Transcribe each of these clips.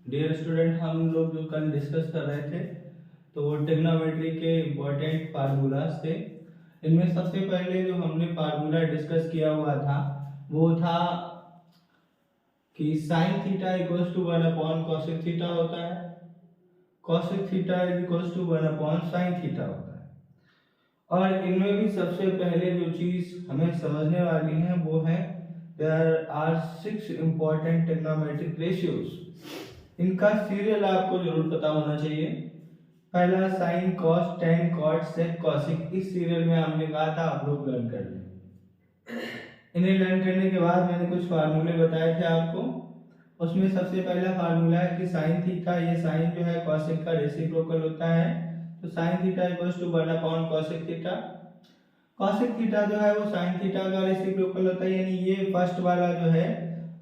Dear student, हम लोग जो कल डिस्कस कर रहे थे तो वो ट्रिग्नोमेट्री के इम्पोर्टेंट फार्मूलाज थे। इनमें सबसे पहले जो हमने फार्मूला डिस्कस किया हुआ था वो था कि sine theta equals to 1 cosec theta होता है, cosec theta equals to 1 sine theta होता है। और इनमें भी सबसे पहले जो चीज हमें समझने वाली है वो है there are 6 important trigonometric ratios. इनका सीरियल आपको जरूर पता होना चाहिए। पहला sine, cos, tan, cot, sec, cosec. इस सीरियल में हमने कहा था आप लोग लर्न कर लें। इन्हें लर्न करने के बाद मैंने कुछ फार्मूले बताए थे आपको। उसमें सबसे पहला फार्मूला है कि साइन थीटा, ये साइन जो है कॉसिक का रेसिप्रोकल होता है, तो sine theta equals to 1 cosec theta. Cosec theta जो है वो साइन थीटा का रेसिप्रोकल होता है, यानी ये फर्स्ट वाला जो है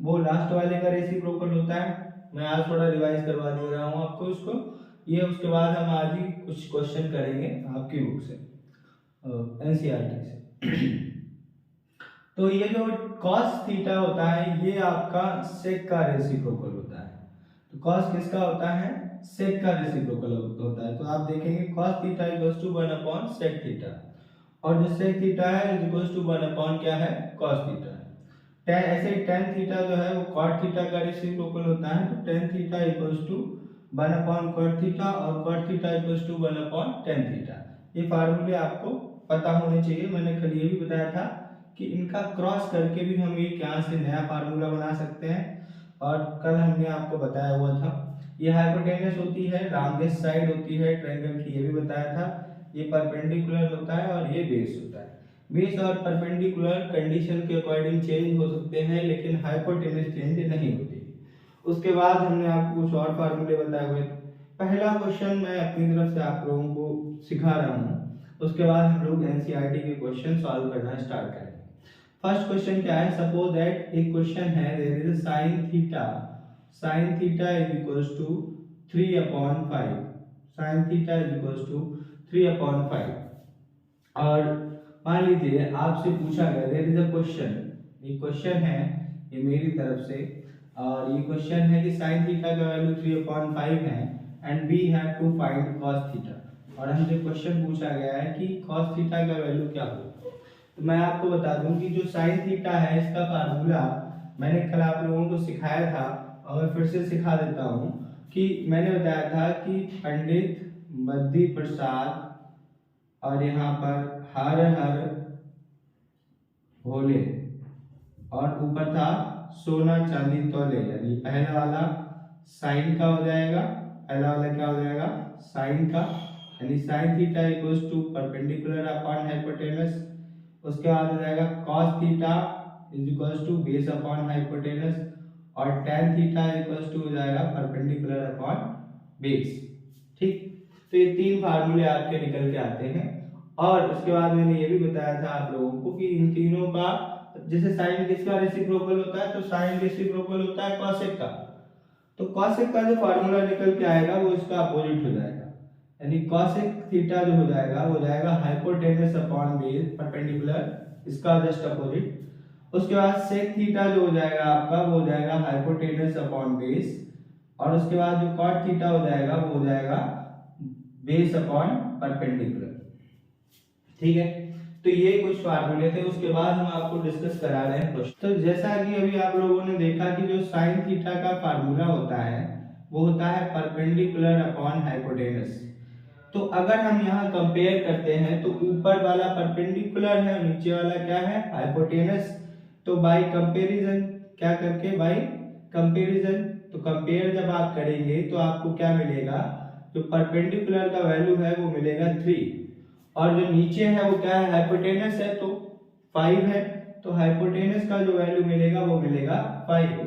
वो लास्ट वाले का रेसिप्रोकल होता है। मैं आज थोड़ा रिवाइज करवा दे रहा हूँ आपको इसको, ये उसके बाद हम आज ही कुछ क्वेश्चन करेंगे आपकी बुक से, एनसीईआरटी से। तो ये जो cos थीटा होता है ये आपका सेक का रेसिप्रोकल होता है। तो cos किसका होता है? सेक का रेसिप्रोकल होता है। तो आप देखेंगे cos theta equals to 1 sec theta, और जो सेक थीटा है इक्वल्स टू 1 क्या है? cos theta. tan, ऐसे ही tan थीटा जो है वो cot थीटा का रेसिप्रोकल होता है, तो tan theta equals to 1 cot theta, और cot theta equals to 1 tan theta. ये फार्मूले आपको पता होने चाहिए। मैंने कल ये भी बताया था कि इनका क्रॉस करके भी हम एक यहाँ से नया फार्मूला बना सकते हैं, और कल हमने आपको बताया हुआ था ये हाइपोटेनस होती है, लॉन्गेस्ट साइड होती है ट्रायंगल की, ये भी बताया था। ये परपेंडिकुलर होता है और ये बेस होता है। बेस और परपेंडिकुलर कंडीशन के अकॉर्डिंग चेंज हो सकते हैं, लेकिन हाइपोटेनस चेंज नहीं होती। उसके बाद हमने आपको कुछ और फार्मूले बताए हुए थे। पहला क्वेश्चन मैं अपनी तरफ से आप लोगों को सिखा रहा हूँ, उसके बाद हम लोग एनसीईआरटी के क्वेश्चन सॉल्व करना स्टार्ट करेंगे। फर्स्ट क्वेश्चन क्या है? सपोज दैट एक क्वेश्चन है, there is sine theta is equals to 3/5, sine theta is equals to 3/5। और मान लीजिए आपसे पूछा गया, देयर इज अ क्वेश्चन, ये क्वेश्चन है ये मेरी तरफ से, और ये क्वेश्चन है कि साइन थीटा का वैल्यू 3/5 है and we have to find cos theta. और हमसे क्वेश्चन पूछा गया है कि कॉस थीटा का वैल्यू क्या होगा। तो मैं आपको बता दूं कि जो साइन थीटा है इसका फार्मूला मैंने कल आप लोगों को सिखाया था, और मैं फिर से सिखा देता हूं कि मैंने बताया था कि पंडित बद्री प्रसाद और यहाँ पर हर हर भोले, और ऊपर था सोना चांदी तौले, यानी पहला वाला साइन का हो जाएगा, पहला वाला क्या हो जाएगा? साइन का, यानी sine theta equals to perpendicular upon hypotenuse. उसके बाद हो जाएगा cos theta is equals to base upon hypotenuse, और tan थीटा इक्वल्स टू हो जाएगा परपेंडिकुलर अपॉन बेस। ठीक, तो ये तीन फार्मूले आपके निकल के आते हैं। और उसके बाद मैंने ये भी बताया था आप लोगों को कि इन तीनों का, जैसे साइन किसका रेसिप्रोकल होता है, तो साइन रेसिप्रोकल होता है कॉसेक का। तो कॉसेक का जो फार्मूला निकल के आएगा वो इसका अपोजिट हो जाएगा, यानी कॉसेक थीटा जो हो जाएगा वो जाएगा हाइपोटेनस अपॉन बेस परपेंडिकुलर, इसका जस्ट अपोजिट। उसके बाद सेक थीटा जो हो जाएगा आपका वो हो जाएगा हाइपोटेनस अपॉन बेस, और उसके बाद जो कॉट थीटा हो जाएगा वो हो जाएगा बेस अपॉन परपेंडिकुलर। ठीक है, तो ये कुछ फार्मूले थे। उसके बाद हम आपको डिस्कस करा रहे हैं क्वेश्चन। तो जैसा कि अभी आप लोगों ने देखा कि जो साइन थीटा का फार्मूला होता है वो होता है परपेंडिकुलर अपॉन हाइपोटेनस। तो अगर हम यहाँ कंपेयर करते हैं तो ऊपर वाला परपेंडिकुलर है, नीचे वाला क्या है? हाइपोटेनस। तो बाय कंपैरिजन, क्या करके? Bye comparison. तो कंपेयर जब आप करेंगे तो आपको क्या मिलेगा? जो परपेंडिकुलर का वैल्यू है वो मिलेगा 3, और जो नीचे है वो क्या है? हाइपोटेनस है तो 5 है, तो हाइपोटेनस का जो वैल्यू मिलेगा वो मिलेगा 5।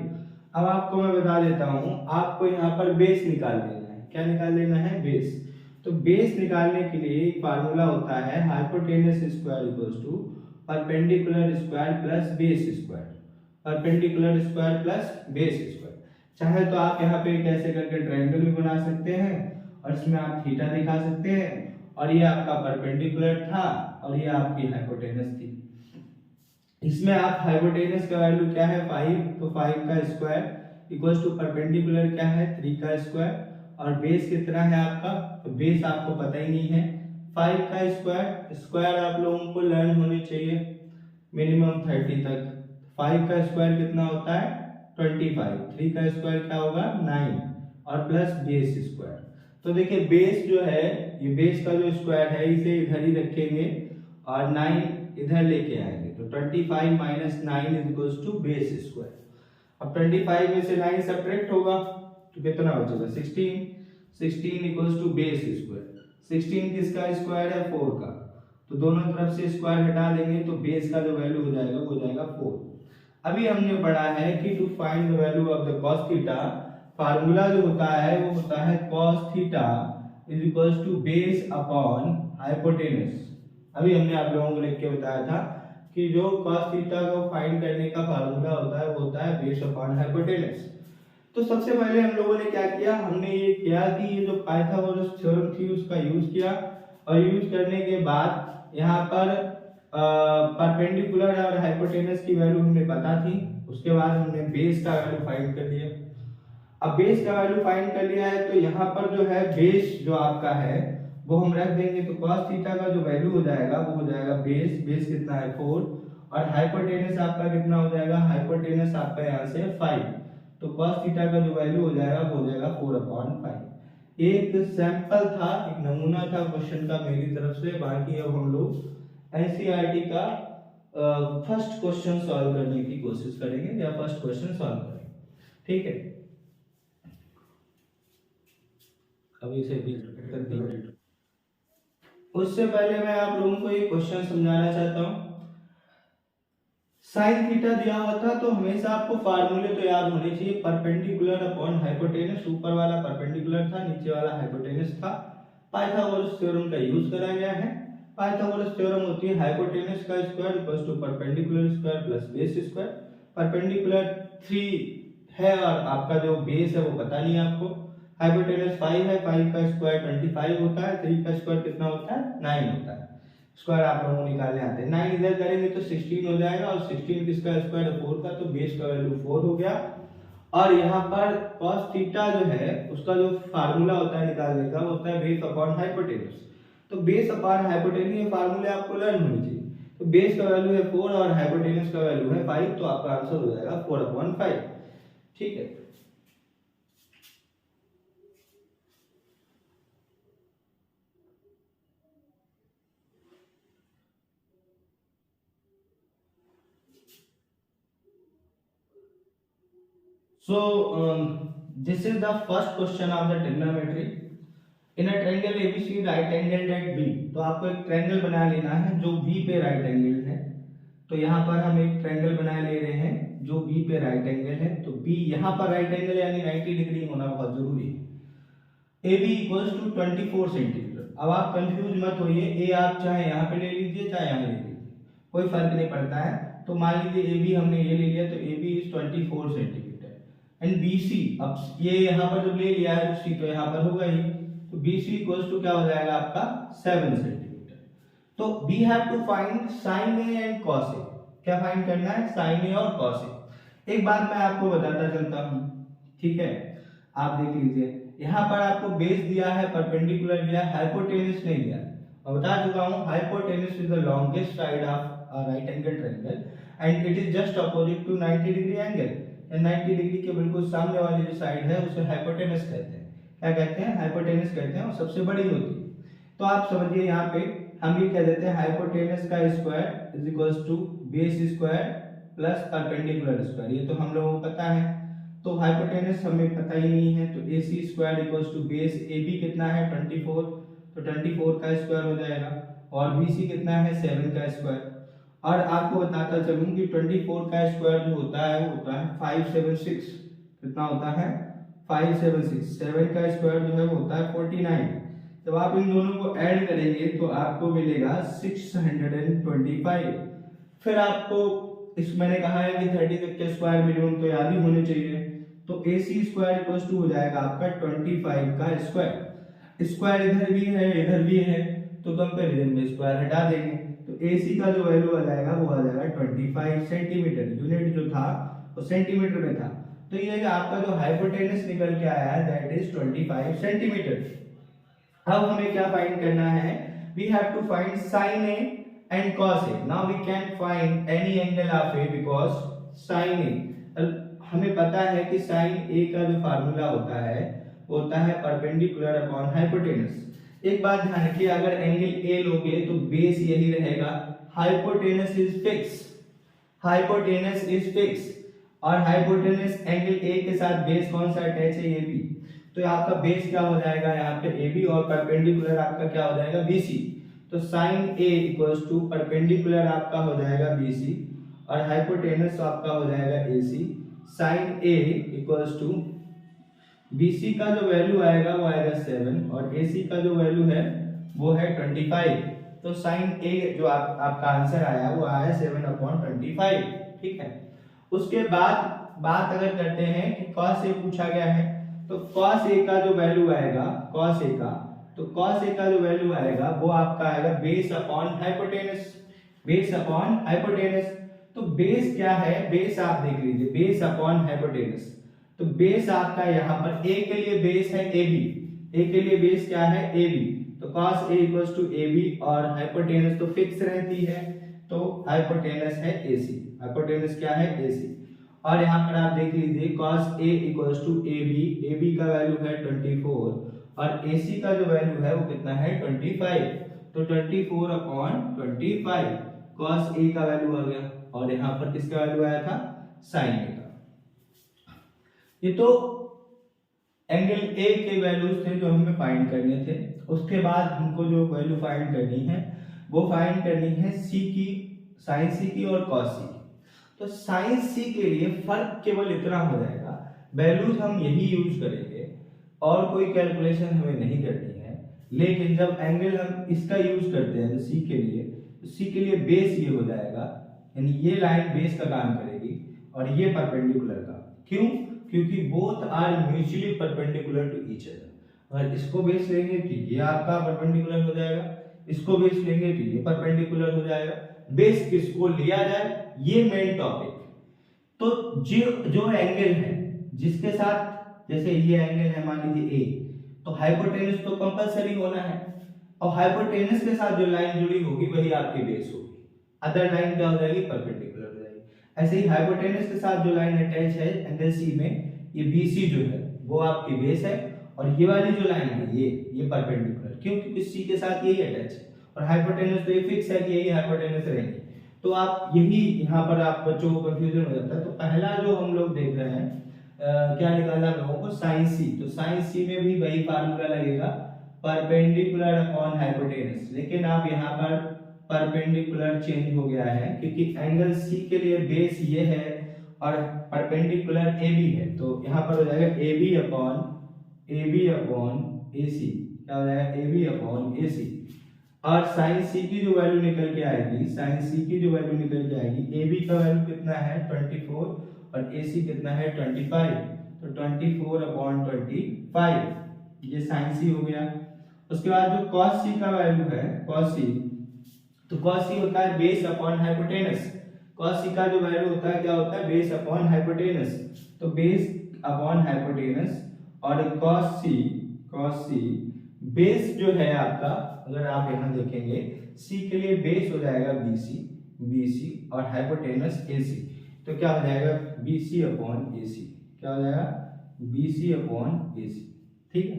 अब आपको मैं बता देता हूं, आपको यहाँ पर बेस निकाल लेना है। क्या निकाल लेना है? बेस। तो बेस निकालने के लिए एक फार्मूला होता है hypotenuse square equals to perpendicular square plus base square, perpendicular square plus base square. चाहे तो आप यहाँ पे कैसे करके ट्रायंगल भी बना सकते हैं, और इसमें आप थीटा दिखा सकते हैं, और ये आपका परपेंडिकुलर था और ये आपकी हाइपोटेनस थी। इसमें आप हाइपोटेनस का वैल्यू क्या है? 5, तो 5 का स्क्वायर, इक्वल टू परपेंडिकुलर क्या है 3 का स्क्वायर, और बेस कितना है आपका, तो बेस आपको पता ही नहीं है 5 का स्क्वायर। स्क्वायर आप लोगों को लर्न होने चाहिए मिनिमम 30 तक। 5 का स्क्वायर कितना होता है 25, 3 का स्क्वायर क्या होगा 9, और प्लस बेस स्क्वायर। तो देखिए बेस जो है, ये बेस का जो स्क्वायर है इसे इधर ही रखेंगे और 9 इधर लेके आएंगे, तो 25 minus 9 is equal to base square. अब 25 में से 9 सब्ट्रैक्ट होगा तो कितना बचेगा 16, 16 इक्वल टू बेस स्क्वायर। 16 किसका स्क्वायर है 4 का, तो दोनों तरफ से स्क्वायर हटा देंगे तो बेस का जो वैल्यू हो जाएगा वो हो जाएगा 4। अभी हमने पढ़ा है कि to find the value of the cos theta, formula जो होता है वो होता है cos theta is equal to base upon hypotenuse. अभी हमने आप लोगों को लिख के बताया था कि जो cos थीटा को फाइंड करने का फार्मूला होता है वो होता है बेस अपॉन हाइपोटेनस। तो सबसे पहले हम लोगों ने क्या किया, हमने ये किया कि ये जो पाइथागोरस थ्योरम थी उसका यूज किया, और यूज करने के बाद यहाँ पर परपेंडिकुलर और हाइपोटेनस की वैल्यू हमें पता थी। उसके बाद हमने बेस का वैल्यू फाइंड कर लिया। अब बेस का वैल्यू फाइंड कर लिया है तो यहाँ पर जो है बेस जो आपका है वो हम रख देंगे, तो cos थीटा का जो वैल्यू हो जाएगा वो हो जाएगा बेस कितना है 4, और हाइपोटेनस आपका कितना हो जाएगा, हाइपोटेनस आपका यहाँ से 5, तो cos थीटा का जो वैल्यू हो जाएगा वो हो जाएगा 4/5। एक सैंपल था, एक नमूना था क्वेश्चन का मेरी तरफ से। बाकी अब हम लोग एनसीईआरटी का फर्स्ट क्वेश्चन सॉल्व करने की कोशिश करेंगे, या फर्स्ट क्वेश्चन सॉल्व करेंगे, ठीक है। अभी से भी कर दिया। उससे पहले मैं आप लोगों को एक क्वेश्चन समझाना चाहता हूं। साइन थीटा दिया हुआ था तो हमेशा आपको फार्मूले तो याद होने चाहिए, परपेंडिकुलर अपॉन हाइपोटेनस। ऊपर वाला परपेंडिकुलर था, नीचे वाला हाइपोटेनस था। पाइथागोरस थ्योरम का यूज करा गया है। पाइथागोरस थ्योरम होती है हाइपोटेनस का square equals to perpendicular square plus base square. Perpendicular 3 है और आपका जो बेस है वो पता नहीं है आपको। हाइपोटेनस 5 है, 5 का स्क्वायर 25 होता है, 3 का स्क्वायर कितना होता है 9 होता है। स्क्वायर आप लोगों को निकालने आते हैं, 9 इधर करेंगे तो 16 हो जाएगा, और 16 किसका स्क्वायर है 4 का, तो बेस का वैल्यू 4 हो गया। और यहाँ पर cos थीटा जो है उसका जो फार्मूला होता है निकालने का वो होता है बेस अपॉन हाइपोटेनस। तो बेस अपॉन हाइपोटेनस ये फार्मूले आपको लर्न होने चाहिए। तो बेस का वैल्यू है 4 और हाइपोटेनस का वैल्यू है 5, तो आपका आंसर हो जाएगा 4/5, ठीक है। So this is the first question of the trigonometry. In a triangle ABC right angled at B, तो आपको एक ट्रायंगल बना लेना है जो B पे राइट एंगल है। तो यहाँ पर हम एक ट्रायंगल बना ले रहे हैं जो B पे राइट एंगल है, तो B यहाँ पर राइट एंगल यानी 90 डिग्री होना बहुत जरूरी है। AB equals to 24 centimetre. अब आप कंफ्यूज मत होइए, A आप चाहे यहाँ पे ले लीजिए चाहे यहाँ ले लीजिए, कोई फर्क नहीं पड़ता है। तो मान लीजिए AB हमने ये ले लिया, तो AB is 24 centimetre and BC, अब ये यहाँ पर जब ले लिया है तो C तो यहाँ पर होगा ही, तो BC इक्वल्स टू क्या हो जाएगा आपका 7 सेंटीमीटर। तो we have to find sin A and cos A। क्या फाइंड करना है, sin A और cos A। एक बात मैं आपको बताता चलता हूँ, ठीक है, आप देख लीजिए। यहाँ पर आपको बेस दिया है, परपेंडिकुलर दिया है, हाइपोटेनस नहीं दिया। मैं बता चुका हूँ hypotenuse is the longest side of right angle triangle and it is just opposite to 90 degree angle. 90 degree के बिल्कुल सामने वाली जो साइड है उसे हाइपोटेनस कहते हैं। क्या कहते हैं, हाइपोटेनस कहते हैं, और सबसे बड़ी होती है। तो आप समझिए यहाँ पे हम ये कह देते हैं हाइपोटेनस का square is equals to base square plus perpendicular square. ये तो हम लोगों को पता है। तो हाइपोटेनस हमें पता ही नहीं है, तो AC square equals to base AB कितना है 24, तो 24 का स्क्वायर हो जाएगा, और BC कितना है 7 का स्क्वायर। और आपको बताता चलूं कि 24 का स्क्वायर जो होता है वो होता है 576। कितना होता है 576। 7 का स्क्वायर जो है वो होता है 49। जब आप इन दोनों को ऐड करेंगे तो आपको मिलेगा 625। फिर आपको इस मैंने कहा है कि 30 तक के स्क्वायर मिनिमम तो याद ही होने चाहिए। तो AC स्क्वायर इक्वल टू हो जाएगा आपका 25 का स्क्वायर। स्क्वायर इधर भी है इधर भी है, तो कंपैरिजन में स्क्वायर हटा देंगे, तो AC का जो वैल्यू आ जाएगा वो आ जाएगा 25 सेंटीमीटर। यूनिट जो था वो सेंटीमीटर में था, तो ये आपका जो हाइपोटेनस निकल के आया है दैट इज 25 सेंटीमीटर। अब हमें क्या फाइंड करना है, we have to find sign A and cos A. Now we can find any angle of A because sign ए, हमें पता है कि साइन ए का जो फार्मूला होता है वो होता है परपेंडिकुलर अपॉन हाइपोटेनस। एक बात ध्यान रखिए, अगर एंगल ए लोगे तो बेस यही रहेगा, hypotenuse is fix, hypotenuse is fix, और हाइपोटेनस एंगल ए के साथ बेस कौन सा अटैच है, ए बी। तो आपका बेस क्या हो जाएगा यहाँ पे ए बी, और परपेंडिकुलर आपका क्या हो जाएगा बी सी। तो sine A equals to perpendicular आपका हो जाएगा बी सी, और हाइपोटेनस आपका हो जाएगा ए सी। Sign A equals to B C का जो वैल्यू आएगा वो आएगा 7, और ए सी का जो वैल्यू है वो है 25। तो साइन ए जो आपका आंसर आया वो आया 7/25। ठीक है। उसके बाद बात अगर करते हैं कि cos a पूछा गया है, तो cos a का जो वैल्यू आएगा cos a का, तो cos a का जो वैल्यू आएगा वो आपका आएगा base upon hypotenuse, base upon hypotenuse. तो बेस क्या है, बेस आप देख लीजिए, बेस अपॉन हाइपोटेनस। तो बेस आपका यहाँ पर a के लिए बेस है ab, a के लिए बेस क्या है ab, तो cos a equals to ab, और हाइपोटेनस तो फिक्स रहती है, तो हाइपोटेनस है ac, हाइपोटेनस क्या है ac। और यहाँ पर आप देख लीजिए cos a equals to ab, ab का वैल्यू है 24, और ac का जो वैल्यू है वो कितना है 25। तो 24/25 cos a का वैल्यू आ गया, और यहाँ पर किसका वैल्यू आया था, sin a का। ये तो एंगल ए के वैल्यूज थे जो हमें फाइंड करने थे। उसके बाद हमको जो वैल्यू फाइंड करनी है वो फाइंड करनी है सी की, साइन सी की और कॉस सी की। तो साइन सी के लिए फर्क केवल इतना हो जाएगा, वैल्यूज हम यही यूज करेंगे और कोई कैलकुलेशन हमें नहीं करनी है। लेकिन जब एंगल हम इसका यूज करते हैं सी के लिए, तो सी के लिए बेस ये हो जाएगा, यानी ये लाइन बेस का काम करेगी और ये परपेंडिकुलर का। क्यों? क्योंकि both are mutually perpendicular to each other. अगर इसको बेस लेंगे तो ये आपका परपेंडिकुलर हो जाएगा, इसको बेस लेंगे तो ये परपेंडिकुलर हो जाएगा। बेस किसको लिया जाए ये मेन टॉपिक। तो जो एंगल है जिसके साथ, जैसे ये एंगल है मान लीजिए ए, तो हाइपोटेनस तो कंपलसरी होना है, और हाइपोटेनस के साथ जो लाइन जुड़ी होगी वही आपकी बेस होगी, अदर लाइन क्या हो जाएगी, परपेंडिकुलर हो जाएगी। ऐसे ही हाइपोटेनस के साथ जो लाइन अटैच है एंगल सी में, ये BC जो है वो आपकी बेस है, और ये वाली जो लाइन है ये परपेंडिकुलर। क्यों? क्योंकि सी के साथ यही अटैच है, और हाइपोटेनस तो ये फिक्स है कि यही हाइपोटेनस रहेंगे। तो आप यही यहाँ पर आप बच्चों को कंफ्यूजन हो जाता है। तो पहला जो हम लोग देख रहे हैं क्या निकालना लोगों को, साइन सी। तो साइन सी में भी वही फार्मूला लगेगा, परपेंडिकुलर अपॉन हाइपोटेनस। लेकिन आप यहाँ पर परपेंडिकुलर चेंज हो गया है क्योंकि एंगल सी के लिए बेस ये है और परपेंडिकुलर ए बी है। तो यहाँ पर हो जाएगा ए बी अपॉन ए सी, क्या हो जाएगा ए बी अपॉन ए सी। और साइन सी की जो वैल्यू निकल के आएगी, साइन सी की जो वैल्यू निकल के आएगी, ए बी का वैल्यू कितना है 24 और ए सी कितना है 25। तो 24/25 ये साइन सी हो गया। उसके बाद जो कॉस सी का वैल्यू है, कॉस सी, तो कॉस सी होता है बेस अपॉन हाइपोटेनस। कॉस सी का जो वैल्यू होता है क्या होता है, बेस अपॉन हाइपोटेनस। तो बेस अपॉन हाइपोटेनस, और कॉस सी बेस जो है आपका, अगर आप यहां देखेंगे सी के लिए बेस हो जाएगा BC और हाइपोटेनस AC। तो क्या हो जाएगा BC अपॉन AC, क्या हो जाएगा BC अपॉन AC। ठीक है।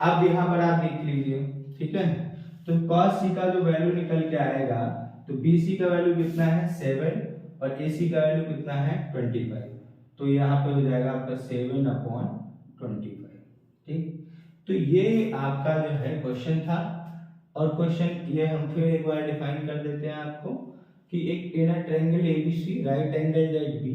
अब यहाँ पर आप देख लीजिए, ठीक है। तो cos c का जो वैल्यू निकल के आएगा, तो BC का वैल्यू कितना है 7 और AC का वैल्यू कितना है 25। तो यहाँ पे हो जाएगा आपका 7/25। ठीक। तो ये आपका जो है क्वेश्चन था, और क्वेश्चन ये हम फिर एक बार डिफाइन कर देते हैं आपको कि एक इन a triangle ABC right angle eight B.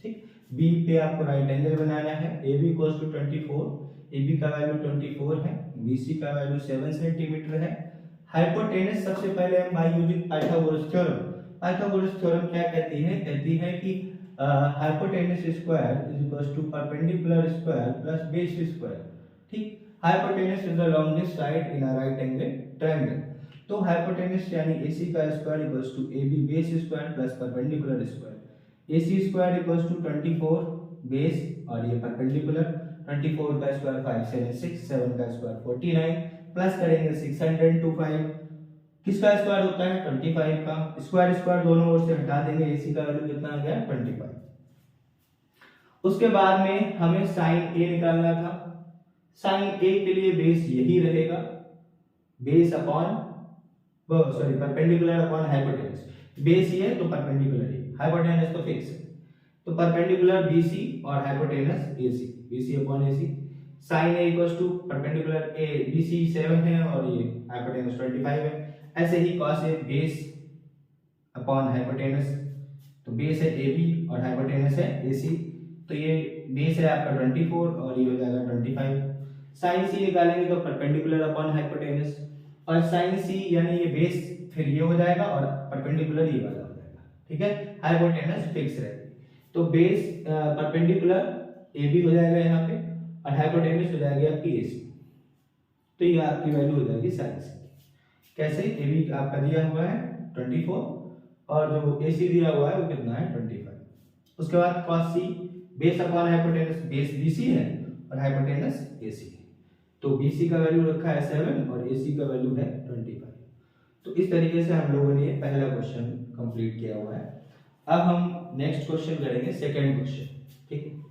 ठीक, बी पे आपको राइट एंगल बनाना है। AB इक्वल्स टू 24, AB का वैल्यू 24 है, BC का वैल्यू 7 सेंटीमीटर है। हाइपोटेनस सबसे पहले हम by using Pythagoras theorem. Pythagoras theorem क्या कहती है? कहती है कि hypotenuse square is equals to perpendicular square plus base square. ठीक, hypotenuse is the longest side in a right angle triangle. तो हाइपोटेनस यानी AC का square equals to AB base square plus perpendicular square. AC square equals to 24, base और ये perpendicular. 24 का square 576, 7 का square 49, plus करेंगे 625, किसका स्क्वायर होता है 25 का, स्क्वायर स्क्वायर दोनों ओर से हटा देंगे, AC का वैल्यू कितना आ गया 25। उसके बाद में हमें साइन A निकालना था। साइन A के लिए बेस यही रहेगा, base upon perpendicular upon hypotenuse. Base ये है तो परपेंडिकुलर ये, हाइपोटेनस तो फिक्स है, तो परपेंडिकुलर BC और hypotenuse AC, BC upon AC। Sine A equals to perpendicular A BC 7 है और ये हाइपोटेनस 25 है। ऐसे ही cos A base upon hypotenuse, तो बेस है AB और हाइपोटेनस है AC, तो ये बेस है आपका 24 और ये हो जाएगा 25। साइन C निकालेंगे तो परपेंडिकुलर अपॉन हाइपोटेनस, और साइन C यानी ये बेस फिर ये हो जाएगा और परपेंडिकुलर ये वाला हो जाएगा, ठीक है, हाइपोटेनस फिक्स रहेगी। तो बेस परपेंडिकुलर AB हो जाएगा यहाँ पे और हाइपोटेनस हो जाएगी आपकी AC, तो ये आपकी वैल्यू हो जाएगी साइन C। कैसे, AB आपका दिया हुआ है 24 और जो AC दिया हुआ है वो कितना है 25। उसके बाद cos C base upon hypotenuse, base BC है और हाइपोटेनस AC है, तो BC का वैल्यू रखा है 7 और AC का वैल्यू है 25। तो इस तरीके से हम लोगों ने पहला क्वेश्चन कंप्लीट किया हुआ है। अब हम नेक्स्ट क्वेश्चन करेंगे, सेकंड क्वेश्चन, ठीक है।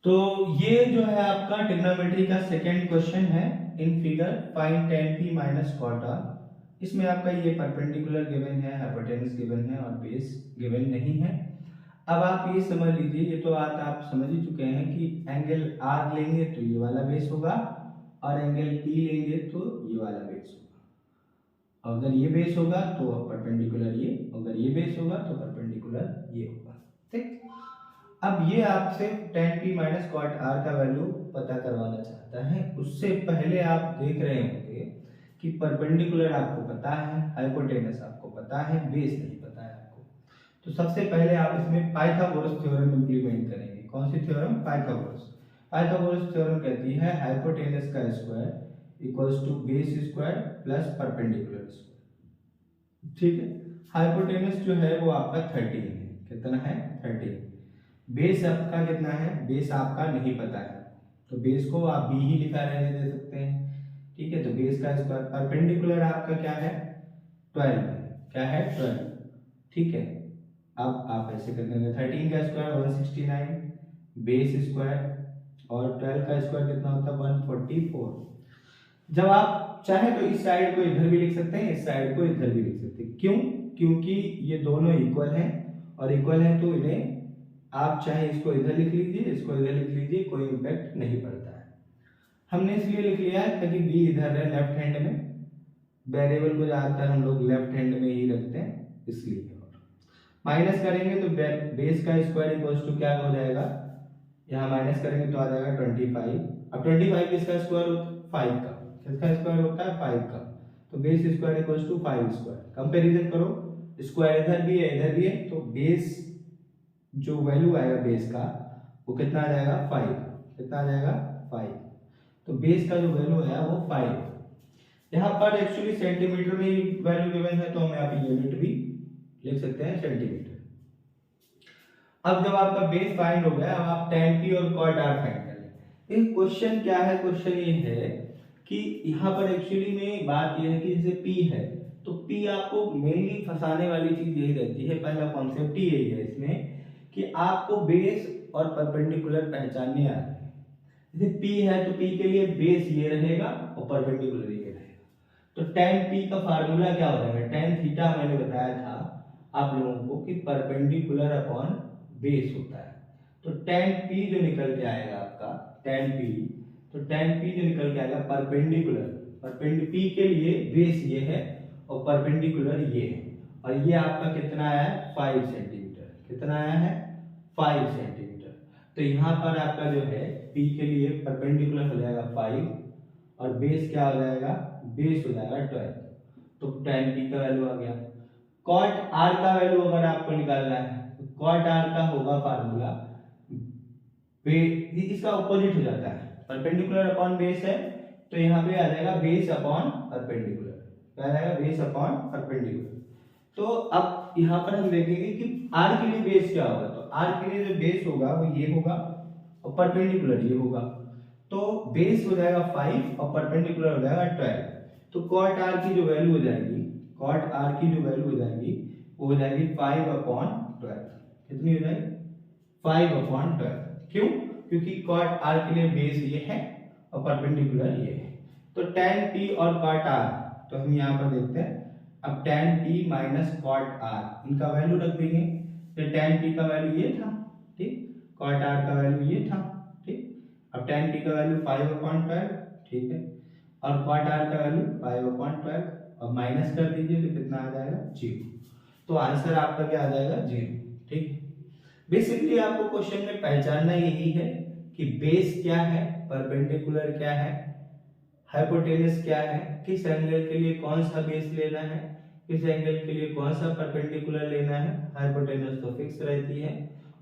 तो ये जो है आपका ट्रिग्नोमेट्री का सेकंड क्वेश्चन है। In figure find tan p minus cot r। इसमें आपका ये परपेंडिकुलर गिवन है, हाइपोटेनस गिवन है और बेस गिवन नहीं है। अब आप ये समझ लीजिए, ये तो बात आप समझ ही चुके हैं कि एंगल r लेंगे तो ये वाला बेस होगा और एंगल p लेंगे तो ये वाला बेस होगा। अगर ये बेस होगा तो परपेंडिकुलर ये, अगर ये बेस होगा तो परपेंडिकुलर ये होगा, ठीक। अब ये आपसे tan p minus cot r का वैल्यू पता करवाना चाहता है। उससे पहले आप देख रहे होंगे कि परपेंडिकुलर आपको पता है, हाइपोटेनस आपको पता है, बेस नहीं पता है आपको। तो सबसे पहले आप इसमें पाइथागोरस थ्योरम इंप्लीमेंट करेंगे। कौन सी थ्योरम, पाइथागोरस। पाइथागोरस थ्योरम कहती है हाइपोटेनस का square equals to base square plus perpendicular square, ठीक है। हाइपोटेनस जो है वो आपका 13 है, कितना है 13। बेस आपका कितना है, बेस आपका नहीं पता है, तो बेस को आप b ही लिखा रहने दे सकते हैं, ठीक है। तो बेस का स्क्वायर, परपेंडिकुलर आपका क्या है 12 है, क्या है 12, ठीक है। अब आप ऐसे कर देंगे 13 का स्क्वायर 169, बेस स्क्वायर और 12 का स्क्वायर कितना होता है 144। जब आप चाहे तो इस साइड को इधर भी लिख सकते हैं, इस साइड को इधर भी लिख सकते हैं। क्यों, क्योंकि ये दोनों इक्वल हैं और इक्वल हैं तो इन्हें आप चाहे इसको इधर लिख लीजिए, इसको इधर लिख लीजिए, कोई इम्पैक्ट नहीं पड़ता है। हमने इसलिए लिख लिया है ताकि b इधर है लेफ्ट हैंड में, वेरिएबल को ज्यादातर हम लोग लेफ्ट हैंड में ही रखते हैं इसलिए। माइनस करेंगे तो बेस का स्क्वायर इक्वल्स टू क्या हो जाएगा, यहाँ माइनस करेंगे तो आ जाएगा 25। अब 25 किसका स्क्वायर होता है 5 का, किसका स्क्वायर होता है 5 का, तो base square equals to 5 square. Comparison करो, स्क्वायर इधर भी है इधर भी है, तो बेस जो वैल्यू आएगा बेस का वो कितना आ जाएगा 5, कितना आ जाएगा 5। तो बेस का जो वैल्यू है वो 5। यहाँ पर एक्चुअली सेंटीमीटर में वैल्यू गिवन है तो हम यहाँ पे यूनिट भी लिख सकते हैं सेंटीमीटर। अब जब आपका बेस फाइंड हो गया, अब आप tan p और cot r फाइंड कर लें। एक क्वेश्चन क्या है, क्वेश्चन ये है कि यहाँ पर एक्चुअली में बात ये है कि जैसे p है तो p आपको मेनली फंसाने वाली चीज यही रहती है, पहला कॉन्सेप्ट ही यही है इसमें कि आपको बेस और परपेंडिकुलर पहचानने आते हैं। जैसे p है तो p के लिए बेस ये रहेगा और परपेंडिकुलर ये रहेगा, तो tan p का फार्मूला क्या हो जाएगा, tan थीटा मैंने बताया था आप लोगों को कि परपेंडिकुलर अपॉन बेस होता है। तो tan p जो निकल के आएगा आपका tan p, तो tan p जो निकल के आएगा परपेंडिकुलर, p के लिए बेस ये है और परपेंडिकुलर ये है, और ये आपका कितना आया है 5 सेंटीमीटर, कितना आया है 5 सेंटीमीटर। तो यहाँ पर आपका जो है p के लिए परपेंडिकुलर हो जाएगा 5 और बेस क्या हो जाएगा, बेस हो जाएगा 12, तो tan p का वैल्यू आ गया। cot r का वैल्यू अगर आपको निकालना है तो कॉट आर का होगा फार्मूला, इसका ऑपोजिट हो जाता है, परपेंडिकुलर अपॉन बेस है तो यहाँ पे आ जाएगा बेस अपॉन परपेंडिकुलर, क्या आ जाएगा बेस अपॉन परपेंडिकुलर। तो अब यहाँ पर हम देखेंगे कि आर के लिए बेस क्या होगा, तो आर के लिए जो बेस होगा वो ये होगा और परपेंडिकुलर ये होगा, तो बेस हो जाएगा 5 और परपेंडिकुलर हो जाएगा 12। तो कॉट आर की जो वैल्यू हो जाएगी, कॉट आर की जो वैल्यू हो जाएगी वो हो जाएगी 5 अपॉन 12। कितनी हो जाएगी 5 अपॉन 12। क्यों? क्योंकि कॉट आर के लिए बेस ये है और परपेंडिकुलर ये है। तो tan p और कॉट आर, तो हम यहाँ पर देखते हैं, अब tan p minus cot R इनका वैल्यू रख देंगे, तो tan p का वैल्यू ये था, ठीक, कॉट आर का वैल्यू ये था, ठीक, अब tan p का वैल्यू 5 अपॉन 12, ठीक है, और कॉट आर का वैल्यू 5 अपॉन 12, और माइनस कर दीजिए तो कितना आ जाएगा 0। तो आंसर आपका क्या आ जाएगा 0, ठीक। बेसिकली आपको क्वेश्चन में पहचानना यही है कि बेस क्या है, परपेंडिकुलर क्या है, हाइपोटेनस क्या है, किस एंगल के लिए कौन सा बेस लेना है, किस एंगल के लिए कौन सा परपेंडिकुलर लेना है, हाइपोटेनस तो फिक्स रहती है।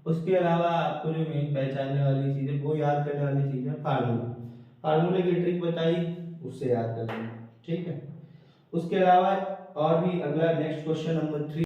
उसके अलावा आपको जो मेन पहचानने वाली चीज है वो याद करने वाली चीज है फार्मूला, फार्मूले की ट्रिक बताई उससे याद कर लेना, ठीक है। उसके अलावा और भी अगला नेक्स्ट क्वेश्चन नंबर 3